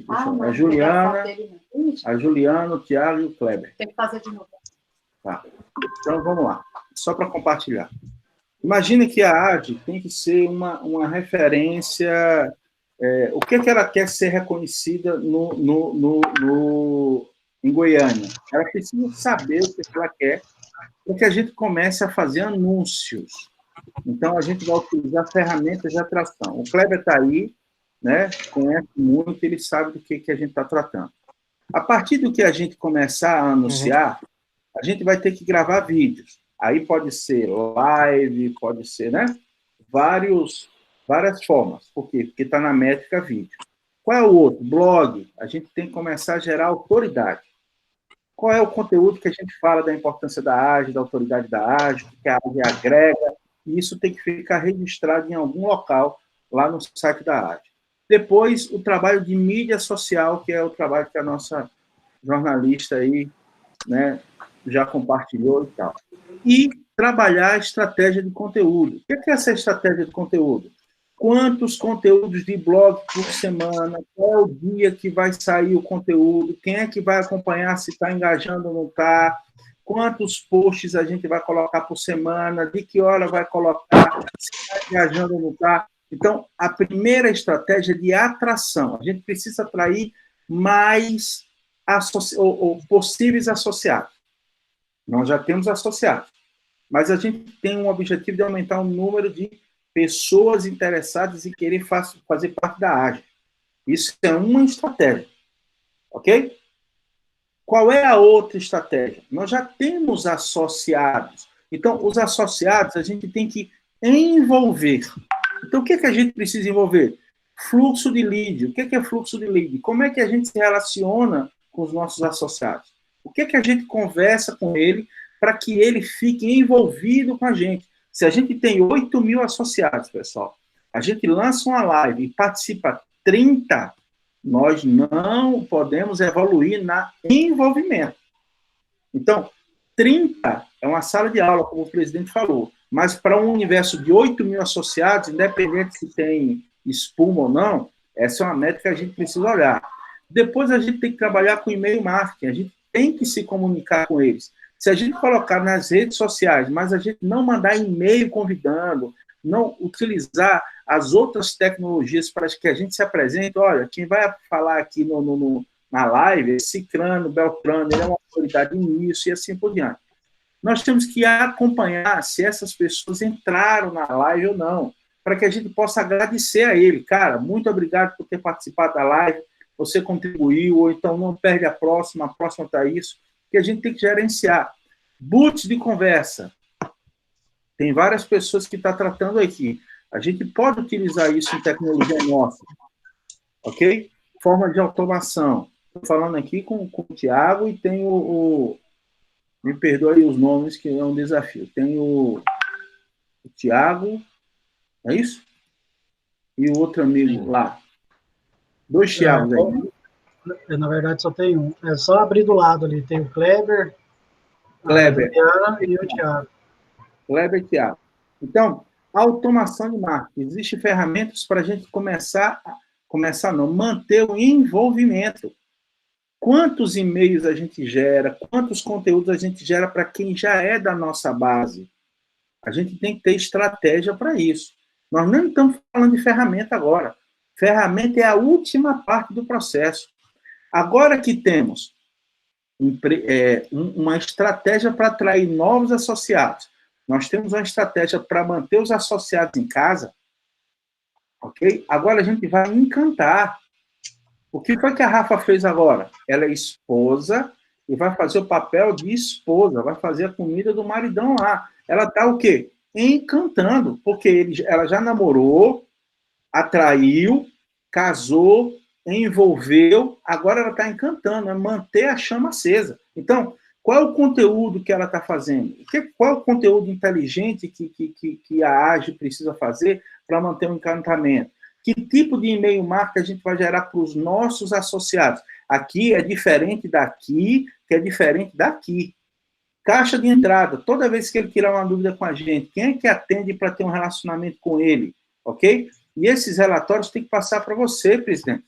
A Juliana, o Thiago e o Kleber. Tem que fazer de novo. Tá. Então, vamos lá. Só para compartilhar. Imagine que a AGE tem que ser uma referência... o que ela quer ser reconhecida em Goiânia? Ela precisa saber o que ela quer para que a gente comece a fazer anúncios. Então, a gente vai utilizar ferramentas de atração. O Kleber está aí, né? Conhece muito, ele sabe do que a gente está tratando. A partir do que a gente começar a anunciar, a gente vai ter que gravar vídeos. Aí pode ser live, pode ser, né? Várias formas. Por quê? Porque está na métrica vídeo. Qual é o outro? Blog. A gente tem que começar a gerar autoridade. Qual é o conteúdo que a gente fala da importância da AGE, da autoridade da AGE, que a AGE agrega, e isso tem que ficar registrado em algum local lá no site da AGE. Depois, o trabalho de mídia social, que é o trabalho que a nossa jornalista aí, né, já compartilhou e tal. E trabalhar a estratégia de conteúdo. O que é essa estratégia de conteúdo? Quantos conteúdos de blog por semana? Qual é o dia que vai sair o conteúdo? Quem é que vai acompanhar se está engajando ou não está? Quantos posts a gente vai colocar por semana? De que hora vai colocar? Se está engajando ou não está? Então, a primeira estratégia é de atração. A gente precisa atrair mais possíveis associados. Nós já temos associados, mas a gente tem um objetivo de aumentar o número de pessoas interessadas em querer fazer parte da AGE. Isso é uma estratégia, ok? Qual é a outra estratégia? Nós já temos associados. Então, os associados a gente tem que envolver. Então, o que a gente precisa envolver? Fluxo de lead. O que é fluxo de lead? Como é que a gente se relaciona com os nossos associados? O que a gente conversa com ele para que ele fique envolvido com a gente? Se a gente tem 8.000 associados, pessoal, a gente lança uma live e participa 30, nós não podemos evoluir na envolvimento. Então, 30 é uma sala de aula, como o presidente falou, mas para um universo de 8.000 associados, independente se tem espuma ou não, essa é uma métrica que a gente precisa olhar. Depois a gente tem que trabalhar com e-mail marketing, a gente tem que se comunicar com eles. Se a gente colocar nas redes sociais, mas a gente não mandar e-mail convidando, não utilizar as outras tecnologias para que a gente se apresente, olha, quem vai falar aqui na live é Cicrano, Beltrano, ele é uma autoridade nisso e assim por diante. Nós temos que acompanhar se essas pessoas entraram na live ou não, para que a gente possa agradecer a ele. Cara, muito obrigado por ter participado da live, você contribuiu, ou então não perde a próxima está isso, que a gente tem que gerenciar. Boots de conversa. Tem várias pessoas que estão tratando aqui. A gente pode utilizar isso em tecnologia nossa. Ok? Forma de automação. Estou falando aqui com o Thiago e tem me perdoe os nomes, que é um desafio. Tem o Thiago, é isso? E o outro amigo lá. 2 Thiagos aí. Na verdade, só tem um. É só abrir do lado ali. Tem o Kleber, e o Thiago. Kleber e Thiago. Então, automação de marketing. Existem ferramentas para a gente manter o envolvimento. Quantos e-mails a gente gera, quantos conteúdos a gente gera para quem já é da nossa base. A gente tem que ter estratégia para isso. Nós não estamos falando de ferramenta agora. Ferramenta é a última parte do processo. Agora que temos uma estratégia para atrair novos associados, nós temos uma estratégia para manter os associados em casa, ok? Agora a gente vai encantar. O que foi que a Rafa fez agora? Ela é esposa e vai fazer o papel de esposa, vai fazer a comida do maridão lá. Ela está o quê? Encantando, porque ela já namorou, atraiu, casou, envolveu, agora ela está encantando, é manter a chama acesa. Então, qual é o conteúdo que ela está fazendo? Qual é o conteúdo inteligente que a AGE precisa fazer para manter o encantamento? Que tipo de e-mail marketing a gente vai gerar para os nossos associados? Aqui é diferente daqui, que é diferente daqui. Caixa de entrada, toda vez que ele tirar uma dúvida com a gente, quem é que atende para ter um relacionamento com ele? Ok? E esses relatórios tem que passar para você, presidente.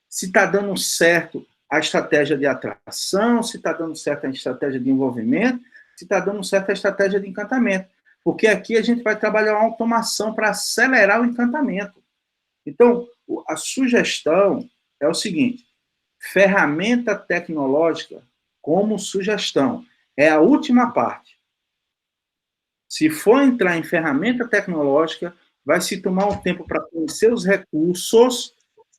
se está dando certo a estratégia de atração, se está dando certo a estratégia de envolvimento, se está dando certo a estratégia de encantamento. Porque aqui a gente vai trabalhar uma automação para acelerar o encantamento. Então, a sugestão é o seguinte: ferramenta tecnológica como sugestão. É a última parte. Se for entrar em ferramenta tecnológica, vai se tomar um tempo para conhecer os recursos,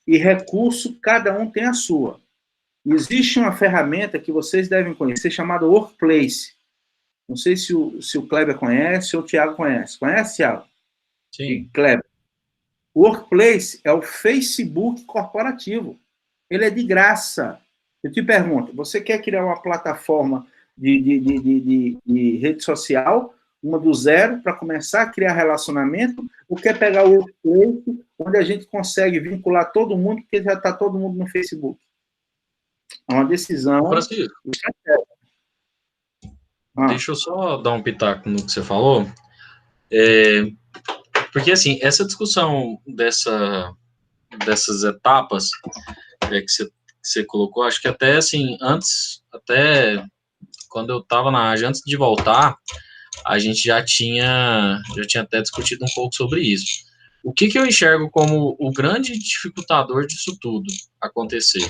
e recurso, cada um tem a sua. Existe uma ferramenta que vocês devem conhecer, chamada Workplace. Não sei se o Kleber conhece ou o Thiago conhece. Conhece, Thiago? Sim. Kleber. O Workplace é o Facebook corporativo. Ele é de graça. Eu te pergunto, você quer criar uma plataforma de rede social, uma do zero, para começar a criar relacionamento, ou quer pegar o Workplace, onde a gente consegue vincular todo mundo, porque já está todo mundo no Facebook? É uma decisão. Francisco, deixa eu só dar um pitaco no que você falou. Porque, assim, essa discussão dessas etapas que você colocou, acho que até, assim, até quando eu estava na AGE, antes de voltar, a gente já tinha até discutido um pouco sobre isso. O que eu enxergo como o grande dificultador disso tudo acontecer?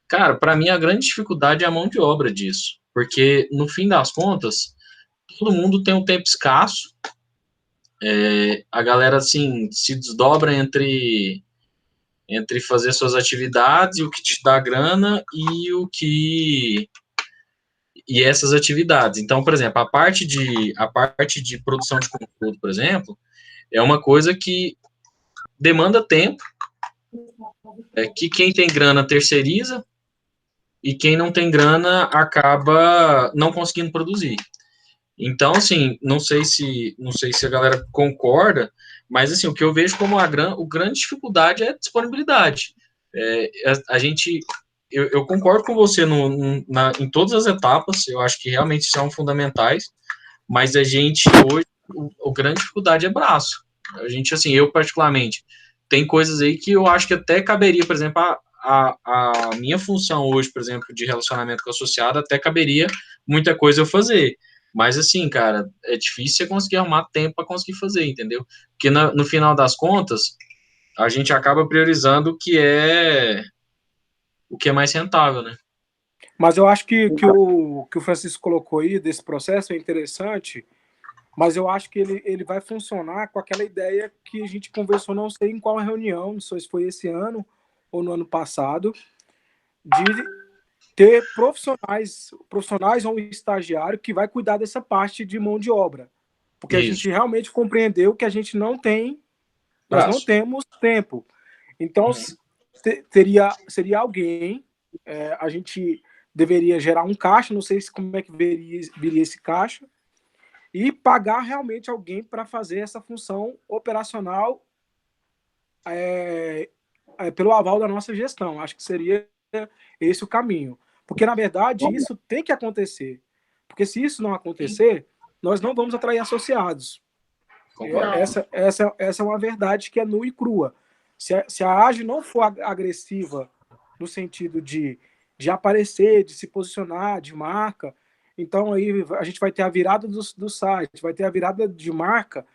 Cara, para mim, a grande dificuldade é a mão de obra disso. Porque, no fim das contas, todo mundo tem um tempo escasso. A galera, assim, se desdobra entre fazer suas atividades e o que te dá grana e essas atividades. Então, por exemplo, a parte de produção de conteúdo, por exemplo, é uma coisa que demanda tempo, que quem tem grana terceiriza e quem não tem grana acaba não conseguindo produzir. Então, assim, não sei se a galera concorda, mas, assim, o que eu vejo como a grande dificuldade é a disponibilidade. Eu concordo com você em todas as etapas, eu acho que realmente são fundamentais, mas a gente, hoje, a grande dificuldade é braço. A gente, assim, eu particularmente, tem coisas aí que eu acho que até caberia, por exemplo, a minha função hoje, por exemplo, de relacionamento com o associado, até caberia muita coisa eu fazer. Mas, assim, cara, é difícil você conseguir arrumar tempo para conseguir fazer, entendeu? Porque no final das contas, a gente acaba priorizando o que é mais rentável, né? Mas eu acho que o Francisco colocou aí desse processo é interessante, mas eu acho que ele vai funcionar com aquela ideia que a gente conversou, não sei em qual reunião, não sei se foi esse ano ou no ano passado, de ter profissionais ou um estagiário que vai cuidar dessa parte de mão de obra. Porque Isso. A gente realmente compreendeu que a gente não tem, nós não temos tempo. Então, seria alguém, a gente deveria gerar um caixa, não sei como é que viria esse caixa, e pagar realmente alguém para fazer essa função operacional pelo aval da nossa gestão. Acho que seria esse o caminho. Porque, na verdade, isso tem que acontecer. Porque se isso não acontecer, nós não vamos atrair associados. Essa é uma verdade que é nua e crua. Se a AGE não for agressiva no sentido de aparecer, de se posicionar, de marca, então aí a gente vai ter a virada do site, vai ter a virada de marca,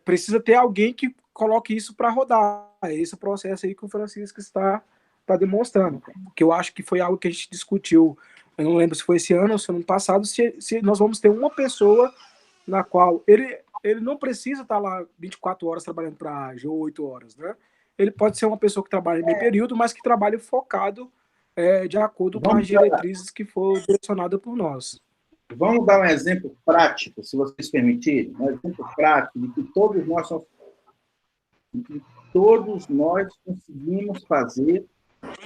precisa ter alguém que coloque isso para rodar. É esse processo aí que o Francisco está demonstrando. Que eu acho que foi algo que a gente discutiu, eu não lembro se foi esse ano ou se ano passado, se nós vamos ter uma pessoa na qual ele não precisa estar lá 24 horas trabalhando para a AGE, ou 8 horas, né? Ele pode ser uma pessoa que trabalha em meio período, mas que trabalhe focado de acordo com as diretrizes que for direcionada por nós. Vamos dar um exemplo prático, se vocês permitirem, um exemplo prático de que todos nós conseguimos fazer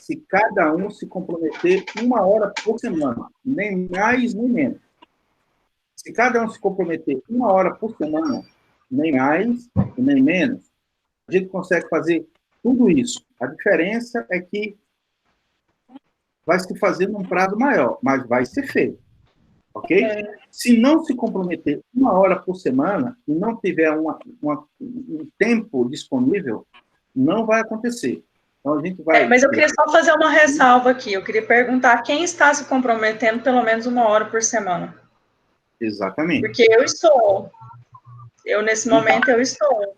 se cada um se comprometer 1 hora por semana, nem mais nem menos. Se cada um se comprometer 1 hora por semana, nem mais e nem menos, a gente consegue fazer tudo isso. A diferença é que vai se fazer num prazo maior, mas vai ser feito. Ok? Se não se comprometer 1 hora por semana e não tiver um tempo disponível, não vai acontecer. Então, a gente vai... Mas eu queria só fazer uma ressalva aqui. Eu queria perguntar quem está se comprometendo pelo menos 1 hora por semana. Exatamente. Porque eu estou. Nesse momento, eu estou.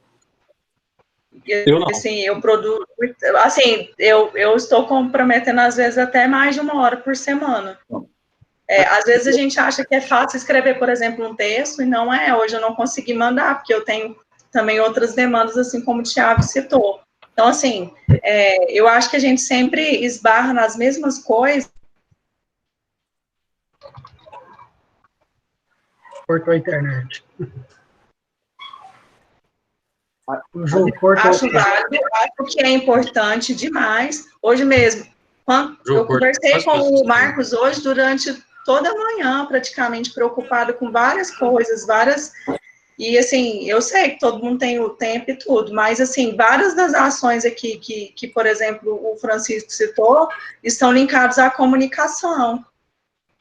Eu não. Assim, eu produzo... Assim, eu estou comprometendo, às vezes, até mais de 1 hora por semana. Às vezes a gente acha que é fácil escrever, por exemplo, um texto, e não é. Hoje eu não consegui mandar, porque eu tenho também outras demandas, assim como o Thiago citou. Então, assim, eu acho que a gente sempre esbarra nas mesmas coisas. Cortou a internet. Acho válido, acho que é importante demais. Hoje mesmo, eu conversei com o Marcos hoje durante toda a manhã, praticamente, preocupado com várias coisas, E, assim, eu sei que todo mundo tem o tempo e tudo, mas, assim, várias das ações aqui que, por exemplo, o Francisco citou, estão linkadas à comunicação.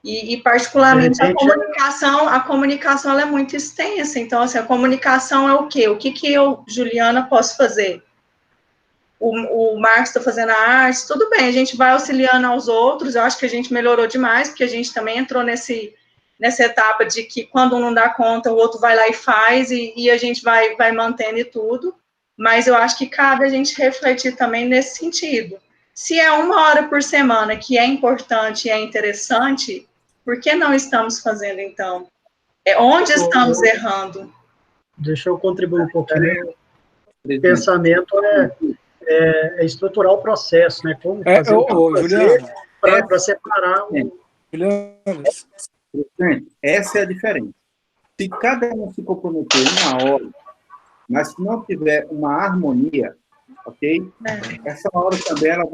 E particularmente, a comunicação ela é muito extensa. Então, assim, a comunicação é o quê? O que eu, Juliana, posso fazer? O Marcos está fazendo a arte, tudo bem, a gente vai auxiliando aos outros, eu acho que a gente melhorou demais, porque a gente também entrou nessa etapa de que quando um não dá conta, o outro vai lá e faz, e a gente vai mantendo e tudo, mas eu acho que cabe a gente refletir também nesse sentido. Se é 1 hora por semana que é importante e é interessante, por que não estamos fazendo, então? Onde estamos errando? Deixa eu contribuir um pouquinho. O pensamento é estruturar o processo, né? Como fazer para separar o... Essa é a diferença. Se cada um se comprometer 1 hora, mas se não tiver uma harmonia, ok? Essa hora também ela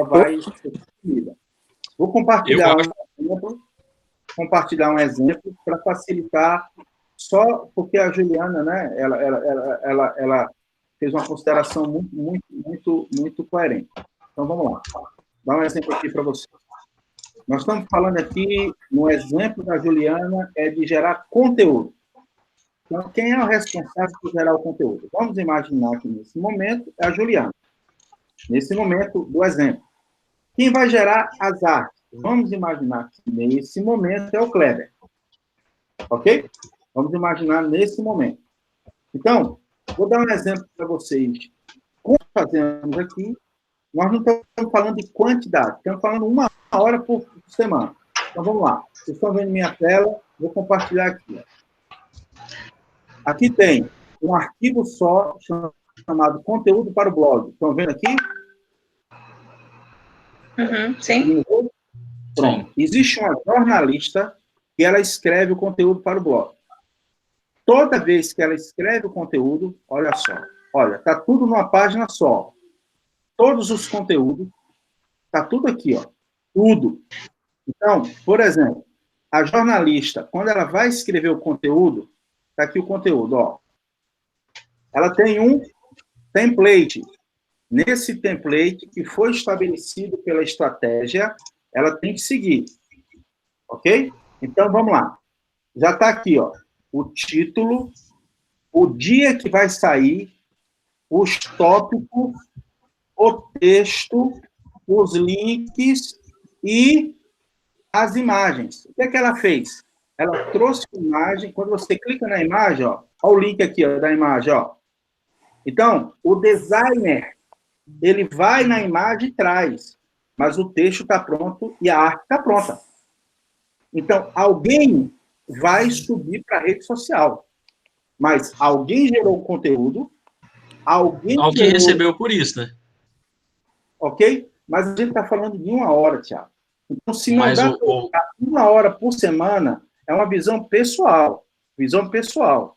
vai ser definida. Vou compartilhar um exemplo para facilitar, só porque a Juliana, né, ela fez uma consideração muito coerente. Então, vamos lá. Vou dar um exemplo aqui para vocês. Nós estamos falando aqui, no exemplo da Juliana, de gerar conteúdo. Então, quem é o responsável por gerar o conteúdo? Vamos imaginar que, nesse momento, é a Juliana. Nesse momento do exemplo. Quem vai gerar as artes? Vamos imaginar que, nesse momento, é o Kleber. Ok? Vamos imaginar nesse momento. Então, vou dar um exemplo para vocês. Como fazemos aqui, nós não estamos falando de quantidade, estamos falando 1 hora por semana. Então, vamos lá. Vocês estão vendo minha tela, vou compartilhar aqui. Aqui tem um arquivo só, chamado Conteúdo para o Blog. Estão vendo aqui? Sim. Pronto. Existe uma jornalista que ela escreve o conteúdo para o blog. Toda vez que ela escreve o conteúdo, olha só, está tudo numa página só. Todos os conteúdos, está tudo aqui, ó, tudo. Então, por exemplo, a jornalista, quando ela vai escrever o conteúdo, está aqui o conteúdo, ó. Ela tem um template. Nesse template que foi estabelecido pela estratégia, ela tem que seguir. Ok? Então, vamos lá. Já está aqui, ó, o título, o dia que vai sair, os tópicos, o texto, os links e as imagens. O que é que ela fez? Ela trouxe a imagem, quando você clica na imagem, ó, olha o link aqui, ó, da imagem, ó. Então, o designer, ele vai na imagem e traz, mas o texto está pronto e a arte está pronta. Então, alguém vai subir para a rede social, mas alguém gerou o conteúdo, alguém recebeu por isso, né? Ok? Mas a gente está falando de 1 hora, Thiago. Então, se não dá para 1 hora por semana, é uma visão pessoal. Visão pessoal.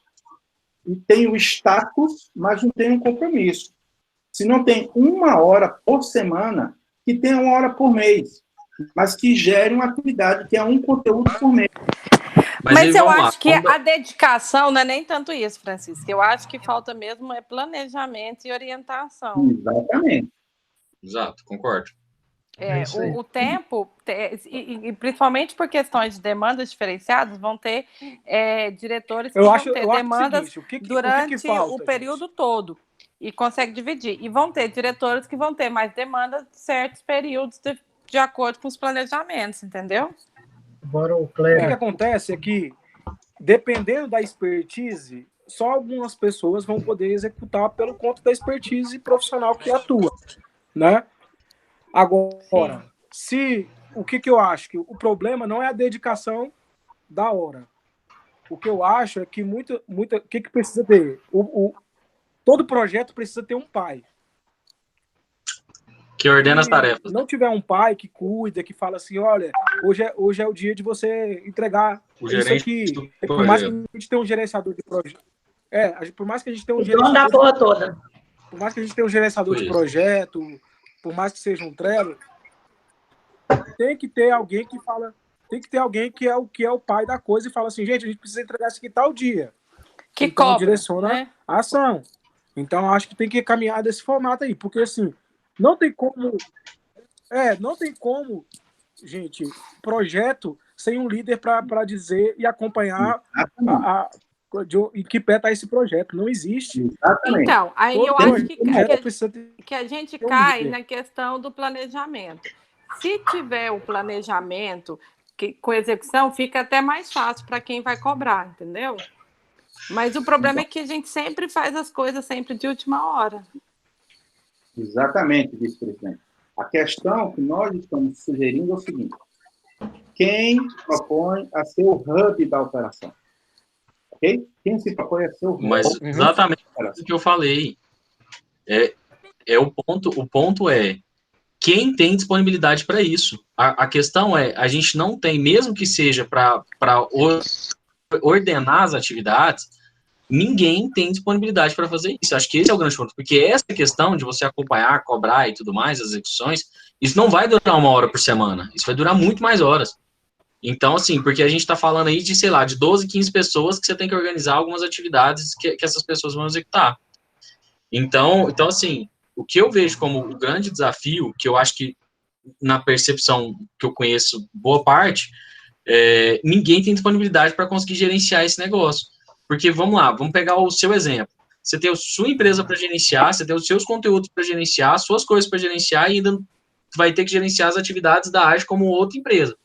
E tem o status, mas não tem um compromisso. Se não tem 1 hora por semana, que tenha 1 hora por mês, mas que gere uma atividade, que é um conteúdo por mês. Mas eu acho que a dedicação não é nem tanto isso, Francisco. Eu acho que falta mesmo planejamento e orientação. Exatamente. Exato, concordo. O tempo, e principalmente por questões de demandas diferenciadas, vão ter diretores que vão ter demandas durante o período todo. e consegue dividir. E vão ter diretores que vão ter mais demanda de certos períodos de acordo com os planejamentos, entendeu? Agora o O Cleber. que acontece é que, dependendo da expertise, só algumas pessoas vão poder executar pelo conta da expertise profissional que atua, né? Agora, o que eu acho? Que o problema não é a dedicação da hora. O que eu acho é que o que precisa ter? Todo projeto precisa ter um pai. Que ordena as tarefas. Se não tiver um pai que cuida, que fala assim, olha, hoje é o dia de você entregar isso aqui. Por mais que a gente tenha um gerenciador de projeto. Por mais que a gente tenha um gerenciador da porra toda. Por mais que a gente tenha um gerenciador de projeto, por mais que seja um Trello, tem que ter alguém que fala, tem que ter alguém que é o pai da coisa e fala assim, gente, a gente precisa entregar isso aqui tal dia. Que então, cobra, direciona, né? a ação. Então, acho que tem que caminhar desse formato aí, porque assim, não tem como, gente, projeto sem um líder para dizer e acompanhar em que pé está esse projeto. Não existe. Exatamente. Então, aí eu acho que a gente cai líder. na questão do planejamento. Se tiver o planejamento com execução, fica até mais fácil para quem vai cobrar, entendeu? Mas o problema é que a gente sempre faz as coisas sempre de última hora. Exatamente, vice-presidente. A questão que nós estamos sugerindo é o seguinte: quem propõe a ser o hub da operação? Ok? Quem se propõe a ser o hub? Mas exatamente o que eu falei. O ponto é quem tem disponibilidade para isso. A questão é, a gente não tem, mesmo que seja para ordenar as atividades, ninguém tem disponibilidade para fazer isso. Acho que esse é o grande ponto, porque essa questão de você acompanhar, cobrar e tudo mais, as execuções, isso não vai durar 1 hora por semana, isso vai durar muito mais horas. Então, assim, porque a gente está falando aí de, sei lá, de 12, 15 pessoas que você tem que organizar algumas atividades que essas pessoas vão executar. Então, assim, o que eu vejo como o grande desafio, que eu acho que na percepção que eu conheço boa parte, ninguém tem disponibilidade para conseguir gerenciar esse negócio. Porque, vamos lá, vamos pegar o seu exemplo. Você tem a sua empresa para gerenciar, você tem os seus conteúdos para gerenciar, suas coisas para gerenciar e ainda vai ter que gerenciar as atividades da AGE como outra empresa.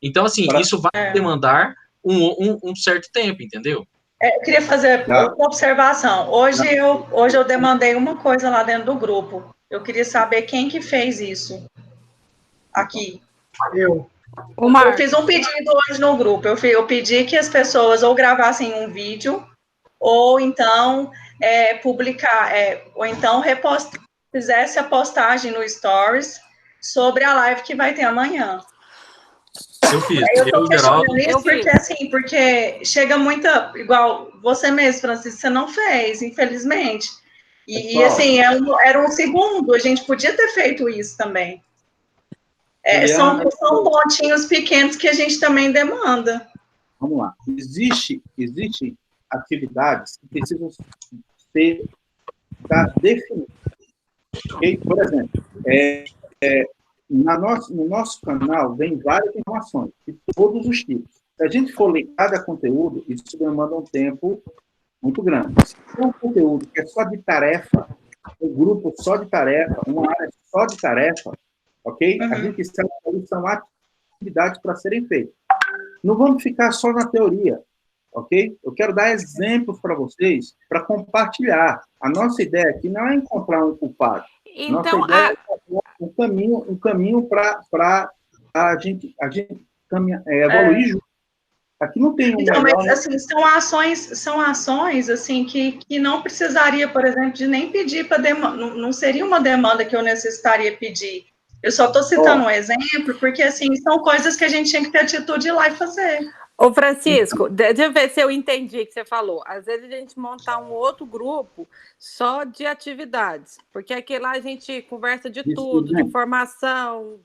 Então, assim, isso vai demandar um certo tempo, entendeu? Eu queria fazer uma observação. Hoje eu demandei uma coisa lá dentro do grupo. Eu queria saber quem que fez isso aqui. Eu fiz um pedido hoje no grupo. Eu pedi que as pessoas ou gravassem um vídeo ou então publicar, ou então fizesse a postagem no Stories sobre a live que vai ter amanhã. Eu fiz. Eu tô questionando isso porque chega muita, igual você mesmo, Francisco, você não fez, infelizmente. E assim, era um segundo, a gente podia ter feito isso também. São pontinhos pequenos que a gente também demanda. Vamos lá. Existem atividades que precisam ser definidas. Okay? Por exemplo, no nosso canal vem várias informações, de todos os tipos. Se a gente for ler cada conteúdo, isso demanda um tempo muito grande. Se for um conteúdo que é só de tarefa, um grupo só de tarefa, uma área só de tarefa, ok? A gente sabe que são atividades para serem feitas. Não vamos ficar só na teoria, ok? Eu quero dar exemplos para vocês, para compartilhar. A nossa ideia aqui não é encontrar um culpado. Então, nossa ideia é um caminho para a gente evoluir junto. Aqui não tem mas assim, são ações assim que não precisaria, por exemplo, de nem pedir para demanda, não seria uma demanda que eu necessitaria pedir. Eu só estou citando um exemplo, porque assim, são coisas que a gente tinha que ter atitude de ir lá e fazer. Ô, Francisco, deixa eu ver se eu entendi o que você falou. Às vezes a gente montar um outro grupo só de atividades, porque aqui lá a gente conversa de tudo, de formação,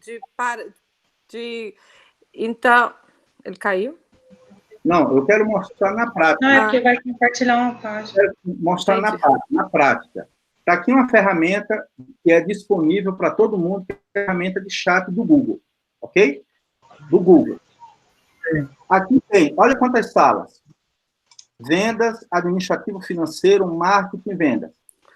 Então, ele caiu? Não, eu quero mostrar na prática. Não, é porque vai compartilhar uma página. Quero mostrar na prática. Está aqui uma ferramenta que é disponível para todo mundo, que é a ferramenta de chat do Google, ok? Do Google. Aqui tem, olha quantas salas. Vendas, administrativo financeiro, marketing e vendas.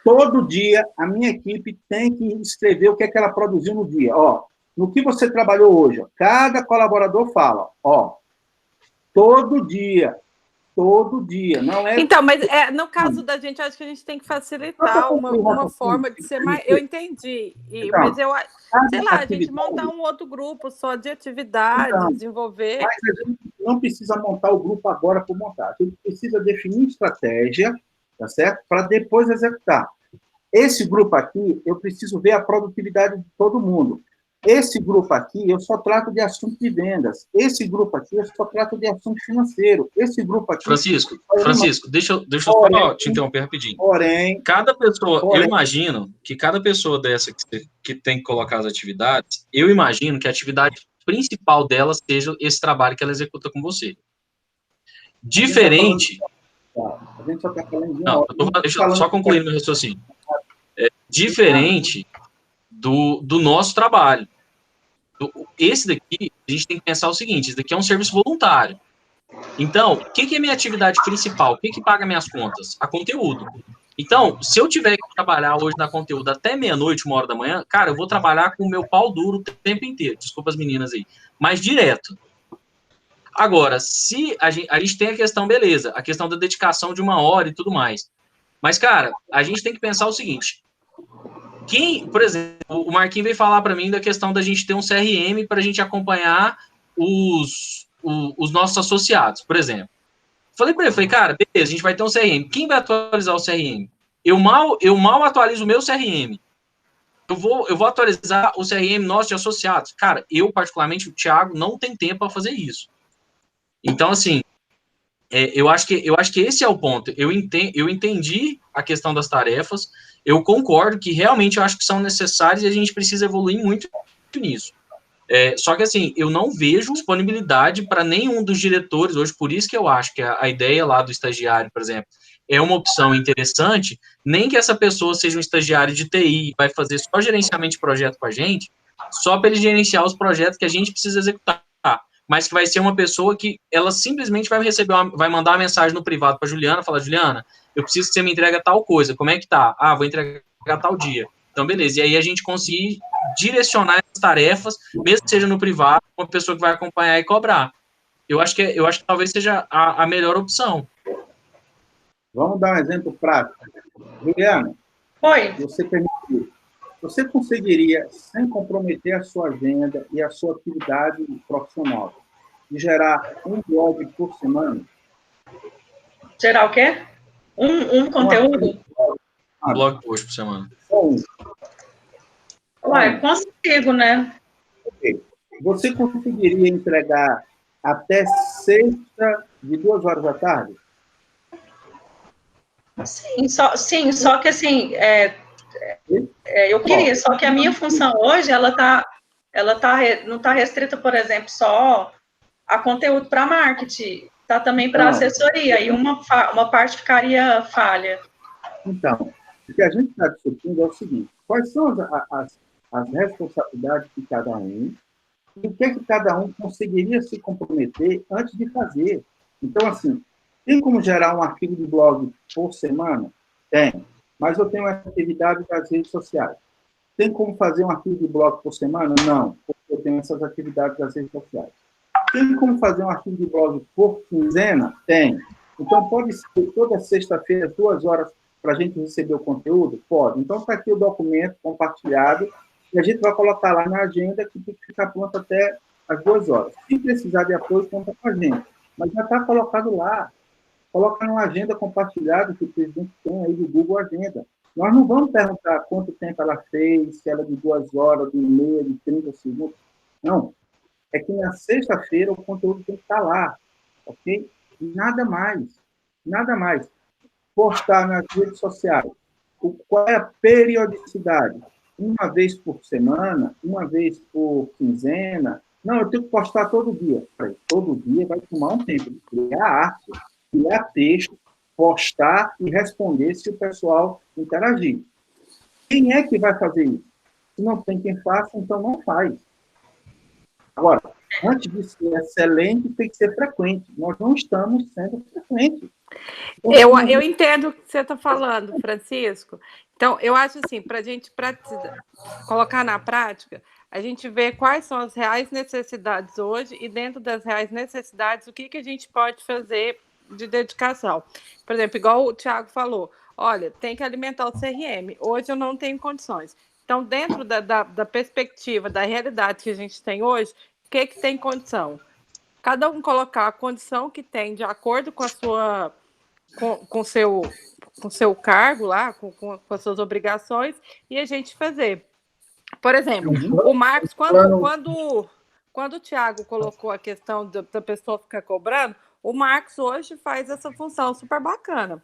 Todo dia, a minha equipe tem que escrever o que é que ela produziu no dia. Ó, no que você trabalhou hoje, ó, cada colaborador fala, ó, todo dia, não é... Então, mas no caso da gente, acho que a gente tem que facilitar uma forma de ser mais... Eu entendi, mas eu, sei lá, a gente montar um outro grupo só de atividades, desenvolver... Mas a gente não precisa montar o grupo agora por montar, a gente precisa definir estratégia, tá certo? Para depois executar. Esse grupo aqui, eu preciso ver a produtividade de todo mundo. Esse grupo aqui, eu só trato de assunto de vendas. Esse grupo aqui, eu só trato de assunto financeiro. Esse grupo aqui... Francisco, deixa eu só te interromper rapidinho. Cada pessoa, eu imagino que cada pessoa dessa que tem que colocar as atividades, eu imagino que a atividade principal dela seja esse trabalho que ela executa com você. Diferente... A gente só está falando de não, deixa eu só concluir meu raciocínio. Diferente do nosso trabalho. Esse daqui, a gente tem que pensar o seguinte, esse daqui é um serviço voluntário. Então, o que é minha atividade principal? O que paga minhas contas? A conteúdo. Então, se eu tiver que trabalhar hoje na conteúdo até meia-noite, 1h da manhã, cara, eu vou trabalhar com o meu pau duro o tempo inteiro. Desculpa as meninas aí. Mas direto. Agora, se a gente tem a questão, beleza, a questão da dedicação de 1 hora e tudo mais. Mas, cara, a gente tem que pensar o seguinte... por exemplo, o Marquinhos veio falar para mim da questão da gente ter um CRM para a gente acompanhar os nossos associados, por exemplo. Falei para ele, cara, beleza, a gente vai ter um CRM. Quem vai atualizar o CRM? Eu mal atualizo o meu CRM. Eu vou atualizar o CRM nosso de associados. Cara, eu, particularmente, o Thiago, não tem tempo para fazer isso. Então, assim, eu acho que esse é o ponto. Eu entendi a questão das tarefas, eu concordo que realmente eu acho que são necessárias e a gente precisa evoluir muito nisso. Só que, assim, eu não vejo disponibilidade para nenhum dos diretores hoje, por isso que eu acho que a ideia lá do estagiário, por exemplo, é uma opção interessante, nem que essa pessoa seja um estagiário de TI e vai fazer só gerenciamento de projeto com a gente, só para ele gerenciar os projetos que a gente precisa executar, mas que vai ser uma pessoa que ela simplesmente vai mandar uma mensagem no privado para Juliana, falar, Juliana, eu preciso que você me entregue tal coisa, como é que tá? Vou entregar tal dia. Então, beleza. E aí a gente conseguir direcionar as tarefas, mesmo que seja no privado, uma pessoa que vai acompanhar e cobrar. Eu acho que talvez seja a melhor opção. Vamos dar um exemplo prático. Juliana, oi. Você conseguiria, sem comprometer a sua agenda e a sua atividade profissional, gerar um blog por semana? Gerar o quê? Um conteúdo? Um blog post por semana. Ué, consigo, né? Okay. Você conseguiria entregar até sexta de 2 horas da tarde? Sim, só que assim, eu queria, só que a minha função hoje, ela não está restrita, por exemplo, só a conteúdo para marketing, está também para assessoria, e uma parte ficaria falha. Então, o que a gente está discutindo é o seguinte, quais são as responsabilidades de cada um, e o que é que cada um conseguiria se comprometer antes de fazer. Então, assim, tem como gerar um arquivo de blog por semana? Tem. Mas eu tenho atividade das redes sociais. Tem como fazer um arquivo de blog por semana? Não, porque eu tenho essas atividades das redes sociais. Tem como fazer um arquivo de blog por quinzena? Tem. Então, pode ser toda sexta-feira, 2 horas, para a gente receber o conteúdo? Pode. Então, está aqui o documento compartilhado, e a gente vai colocar lá na agenda, que tem que ficar pronto até às 2 horas. Se precisar de apoio, conta com a gente. Mas já está colocado lá. Coloca numa agenda compartilhada que o presidente tem aí do Google Agenda. Nós não vamos perguntar quanto tempo ela fez, se ela é de 2 horas, de meia, de 30 segundos. Não. É que na sexta-feira o conteúdo tem que estar lá. Ok? Nada mais. Nada mais. Postar nas redes sociais. Qual é a periodicidade? 1 vez por semana? 1 vez por quinzena? Não, eu tenho que postar todo dia. Todo dia vai tomar um tempo de criar arte, criar texto, postar e responder se o pessoal interagir. Quem é que vai fazer isso? Se não tem quem faça, então não faz. Agora, antes de ser excelente, tem que ser frequente. Nós não estamos sendo frequentes. Então, eu entendo o que você está falando, Francisco. Então, eu acho assim, para a gente colocar na prática, a gente vê quais são as reais necessidades hoje e, dentro das reais necessidades, o que a gente pode fazer de dedicação. Por exemplo, igual o Thiago falou, olha, tem que alimentar o CRM. Hoje eu não tenho condições. Então, dentro da perspectiva, da realidade que a gente tem hoje, o que tem condição? Cada um colocar a condição que tem de acordo com a sua... com seu cargo lá, com as suas obrigações, e a gente fazer. Por exemplo, o Marcos, quando o Thiago colocou a questão da pessoa ficar cobrando, o Marcos hoje faz essa função super bacana,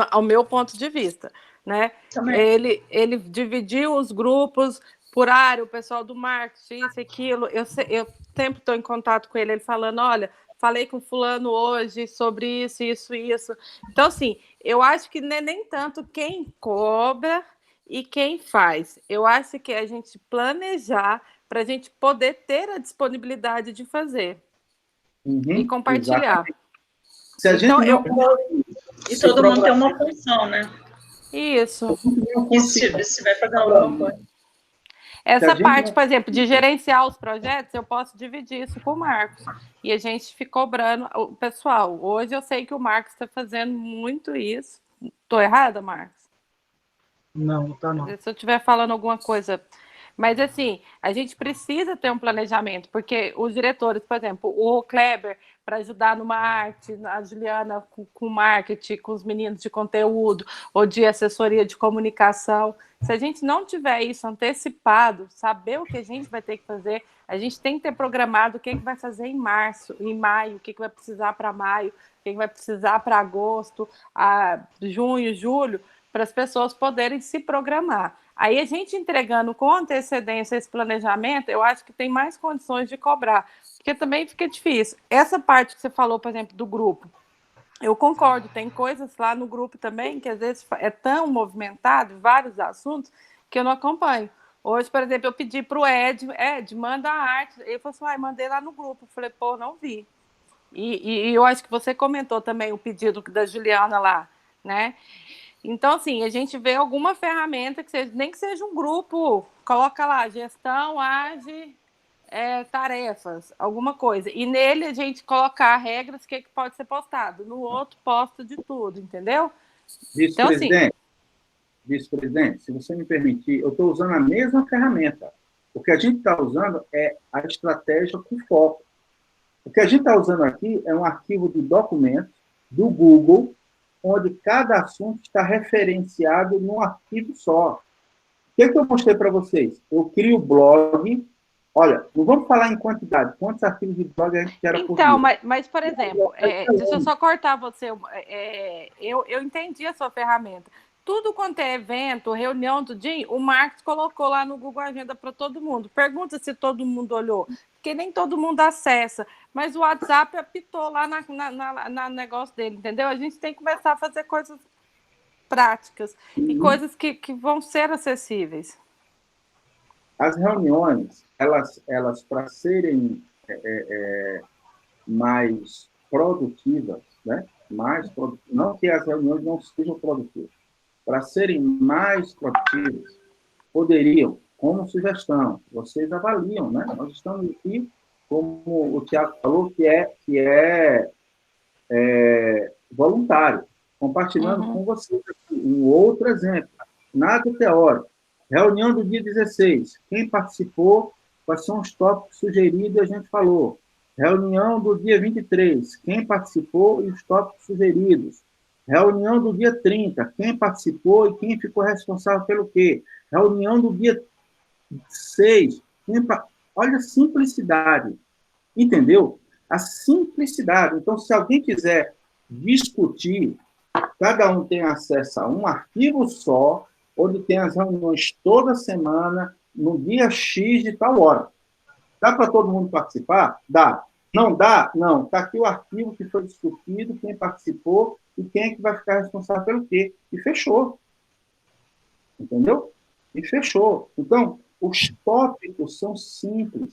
ao meu ponto de vista, né? Ele dividiu os grupos por área, o pessoal do marketing, isso, aquilo, eu sempre estou em contato com ele falando, olha, falei com fulano hoje sobre isso, isso, isso. Então, assim, eu acho que não é nem tanto quem cobra e quem faz. Eu acho que é a gente planejar para a gente poder ter a disponibilidade de fazer e compartilhar. Se a gente então, e todo mundo tem uma função, né? Isso. E se vai fazer alguma coisa. Essa parte, por exemplo, de gerenciar os projetos, eu posso dividir isso com o Marcos. E a gente ficou cobrando o pessoal. Hoje eu sei que o Marcos está fazendo muito isso. Estou errada, Marcos? Não, tá não. Se eu estiver falando alguma coisa... Mas, assim, a gente precisa ter um planejamento, porque os diretores, por exemplo, o Kleber, para ajudar numa arte, a Juliana com marketing, com os meninos de conteúdo, ou de assessoria de comunicação. Se a gente não tiver isso antecipado, saber o que a gente vai ter que fazer, a gente tem que ter programado o que vai fazer em março, em maio, o que vai precisar para maio, o que vai precisar para agosto, junho, julho, para as pessoas poderem se programar. Aí a gente entregando com antecedência esse planejamento, eu acho que tem mais condições de cobrar, porque também fica difícil. Essa parte que você falou, por exemplo, do grupo, eu concordo, tem coisas lá no grupo também que às vezes é tão movimentado, vários assuntos, que eu não acompanho. Hoje, por exemplo, eu pedi para o Ed, manda a arte. Ele falou assim, mandei lá no grupo. Eu falei, pô, não vi. E eu acho que você comentou também o pedido da Juliana lá, né? Então, assim, a gente vê alguma ferramenta, nem que seja um grupo, coloca lá, gestão, age, tarefas, alguma coisa. E nele a gente colocar regras, o que pode ser postado. No outro, posta de tudo, entendeu? Vice-presidente, vice-presidente, se você me permitir, eu estou usando a mesma ferramenta. O que a gente está usando é a estratégia com foco. O que a gente está usando aqui é um arquivo de documentos do Google, onde cada assunto está referenciado num arquivo só. O que eu mostrei para vocês? Eu crio o blog. Olha, não vamos falar em quantidade. Quantos arquivos de blog a gente quer por dia? Então, mas, por exemplo, deixa eu só cortar você. Eu entendi a sua ferramenta. Tudo quanto é evento, reunião do dia, o Marcos colocou lá no Google Agenda para todo mundo. Pergunta se todo mundo olhou, porque nem todo mundo acessa. Mas o WhatsApp apitou lá no negócio dele, entendeu? A gente tem que começar a fazer coisas práticas e coisas que vão ser acessíveis. As reuniões, elas para serem mais produtivas, né? Não que as reuniões não sejam produtivas, para serem mais produtivas, poderiam, como sugestão, vocês avaliam, né? Nós estamos aqui, como o Thiago falou, que é voluntário, compartilhando com vocês aqui um outro exemplo, nada teórico. Reunião do dia 16, quem participou, quais são os tópicos sugeridos, a gente falou. Reunião do dia 23, quem participou e os tópicos sugeridos. Reunião do dia 30, quem participou e quem ficou responsável pelo quê? Reunião do dia 6, olha a simplicidade, entendeu? A simplicidade. Então, se alguém quiser discutir, cada um tem acesso a um arquivo só, onde tem as reuniões toda semana, no dia X de tal hora. Dá para todo mundo participar? Dá. Não dá? Não. Está aqui o arquivo que foi discutido, quem participou e quem é que vai ficar responsável pelo quê. E fechou. Entendeu? E fechou. Então, os tópicos são simples.